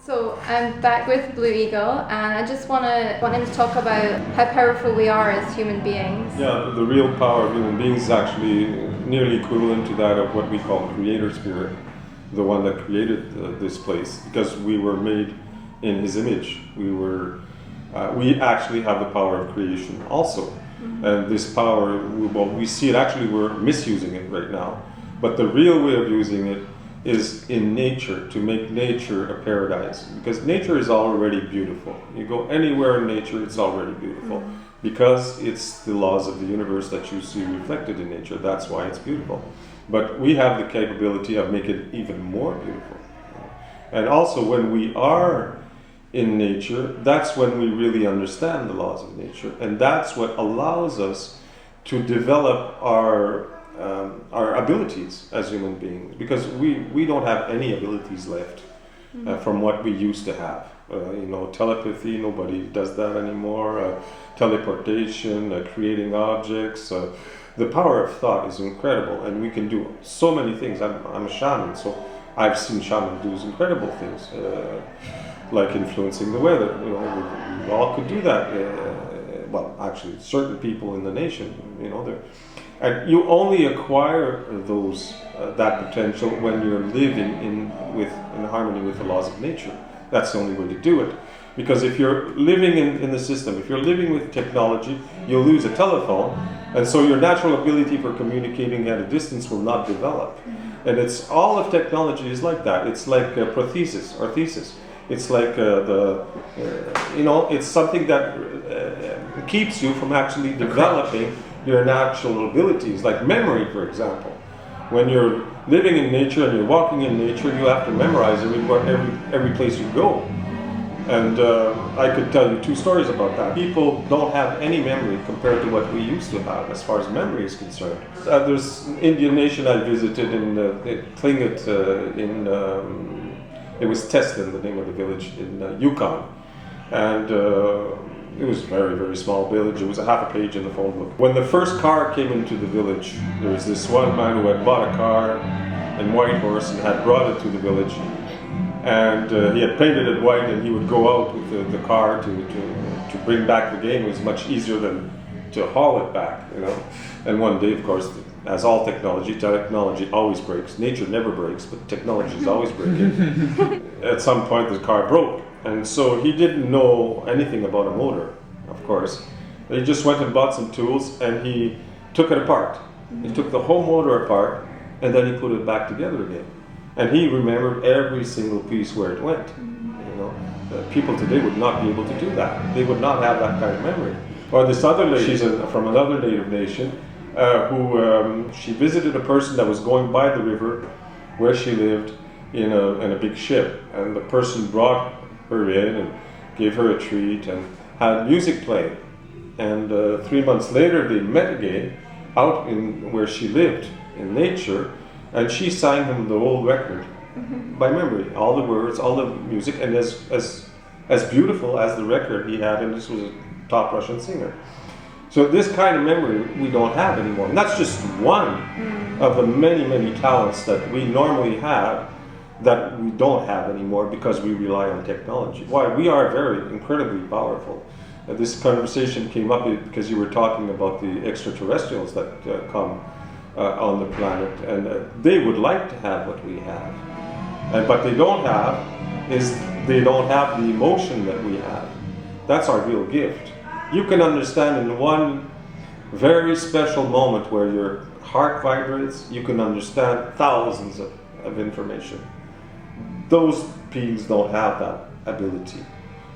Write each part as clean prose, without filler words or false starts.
So I'm back with Blue Eagle, and I just want him to talk about how powerful we are as human beings. Yeah, the real power of human beings is actually nearly equivalent to that of what we call creator spirit, the one that created this place, because we were made in his image. We actually have the power of creation also. Mm-hmm. And this power, we see it, actually we're misusing it right now, but the real way of using it is in nature, to make nature a paradise, because nature is already beautiful. You go anywhere in nature, it's already beautiful, because it's the laws of the universe that you see reflected in nature. That's why it's beautiful. But we have the capability of making it even more beautiful. And also when we are in nature, that's when we really understand the laws of nature, and that's what allows us to develop our abilities as human beings, because we don't have any abilities left from what we used to have. Telepathy, nobody does that anymore. Teleportation, creating objects. The power of thought is incredible, and we can do so many things. I'm a shaman, so I've seen shamans do incredible things, like influencing the weather. We all could do that. Well, actually, certain people in the nation, and you only acquire that potential when you're living in harmony with the laws of nature. That's the only way to do it. Because if you're living in the system, if you're living with technology, you'll lose a telephone, and so your natural ability for communicating at a distance will not develop. And it's all of technology is like that. It's like prothesis or thesis. It's like it's something that keeps you from actually developing your natural abilities, like memory, for example. When you're living in nature and you're walking in nature, you have to memorize every place you go. And I could tell you two stories about that. People don't have any memory compared to what we used to have as far as memory is concerned. There's an Indian nation I visited in Tlingit, it was Teslin, the name of the village in Yukon. And it was a very, very small village. It was a half a page in the phone book. When the first car came into the village, there was this one man who had bought a car in Whitehorse and had brought it to the village. And he had painted it white, and he would go out with the car to bring back the game. It was much easier than to haul it back, And one day, of course, as all technology always breaks. Nature never breaks, but technology is always breaking. At some point, the car broke. And so he didn't know anything about a motor, of course. He just went and bought some tools, and he took it apart. He took the whole motor apart, and then he put it back together again. And he remembered every single piece where it went. People today would not be able to do that. They would not have that kind of memory. Or this other lady, she's from another native nation, who she visited a person that was going by the river where she lived in a big ship, and the person brought her in and gave her a treat and had music playing. And 3 months later they met again out in where she lived in nature, and she sang him the whole record by memory, all the words, all the music, and as beautiful as the record he had, and this was a top Russian singer. So this kind of memory we don't have anymore. And that's just one of the many, many talents that we normally have that we don't have anymore because we rely on technology. Why? We are very incredibly powerful. This conversation came up because you were talking about the extraterrestrials that come on the planet, and they would like to have what we have. But they don't have the emotion that we have. That's our real gift. You can understand in one very special moment where your heart vibrates, you can understand thousands of information. Those beings don't have that ability.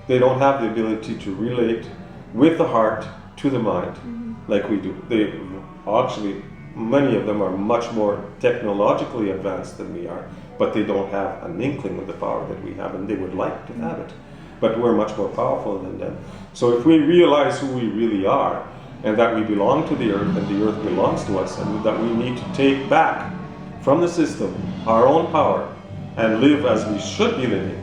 They don't have the ability to relate with the heart to the mind like we do. They actually, many of them are much more technologically advanced than we are, but they don't have an inkling of the power that we have, and they would like to have it. But we're much more powerful than them. So if we realize who we really are, and that we belong to the earth, and the earth belongs to us, and that we need to take back from the system our own power, and live as we should be living,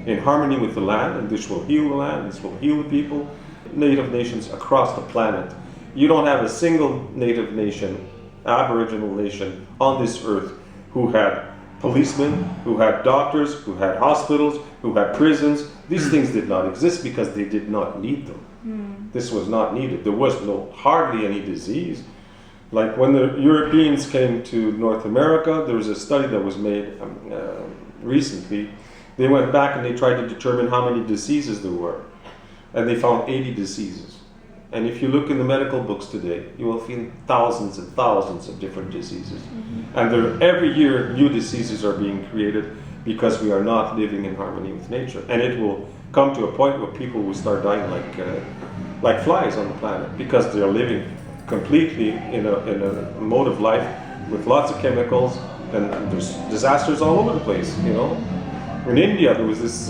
in harmony with the land, and this will heal the land, this will heal the people, native nations across the planet. You don't have a single native nation, Aboriginal nation on this earth who had policemen, who had doctors, who had hospitals, who had prisons. These things did not exist because they did not need them. This was not needed. There was hardly any disease. Like when the Europeans came to North America, there was a study that was made recently. They went back and they tried to determine how many diseases there were. And they found 80 diseases. And if you look in the medical books today, you will find thousands and thousands of different diseases. And every year, new diseases are being created because we are not living in harmony with nature. And it will come to a point where people will start dying like flies on the planet because they're living completely in a mode of life with lots of chemicals, and there's disasters all over the place, you know. In India, there was this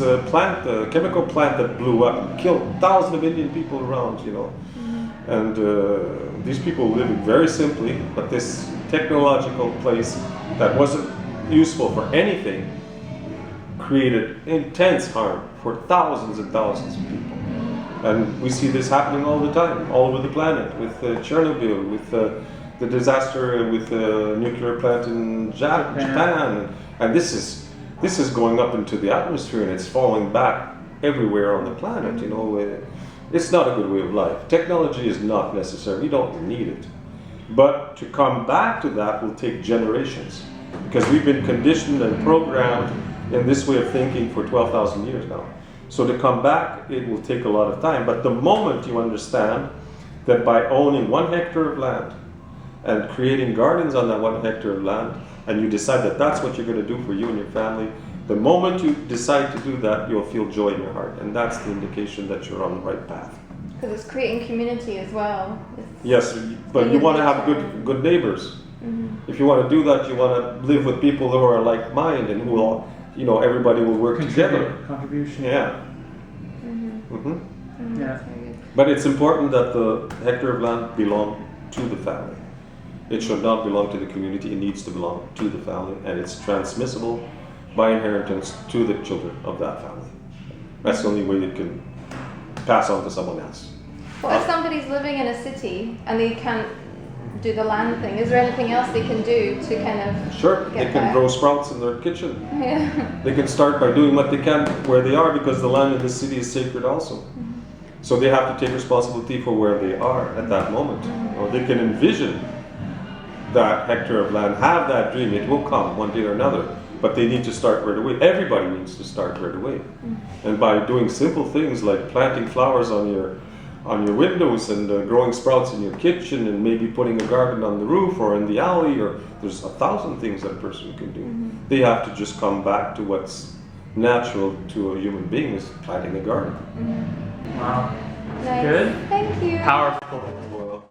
chemical plant that blew up and killed thousands of Indian people around, you know. And these people living very simply, but this technological place that wasn't useful for anything created intense harm for thousands and thousands of people. And we see this happening all the time, all over the planet, with Chernobyl, with the disaster with the nuclear plant in Japan. And this is going up into the atmosphere and it's falling back everywhere on the planet, you know. It's not a good way of life. Technology is not necessary. We don't need it. But to come back to that will take generations because we've been conditioned and programmed in this way of thinking for 12,000 years now. So to come back, it will take a lot of time. But the moment you understand that by owning 1 hectare of land and creating gardens on that 1 hectare of land, and you decide that that's what you're going to do for you and your family, the moment you decide to do that, you'll feel joy in your heart. And that's the indication that you're on the right path. Because it's creating community as well. Yes, but you want to have good neighbors. If you want to do that, you want to live with people who are like-minded and who will, you know, everybody will work together. Contribution. Yeah. Yeah. But it's important that the hectare of land belong to the family. It should not belong to the community. It needs to belong to the family, and it's transmissible by inheritance to the children of that family. That's the only way it can pass on to someone else. Well, if somebody's living in a city and they can't do the land thing, is there anything else they can do to kind of Sure, they can grow sprouts in their kitchen. Yeah. They can start by doing what they can where they are because the land in the city is sacred also. So they have to take responsibility for where they are at that moment. Or they can envision that hectare of land, have that dream. It will come one day or another. But they need to start right away. Everybody needs to start right away. And by doing simple things like planting flowers on your windows and growing sprouts in your kitchen and maybe putting a garden on the roof or in the alley, or there's 1,000 things that a person can do. They have to just come back to what's natural to a human being, is planting a garden. Wow. Nice. Good. Thank you. Powerful.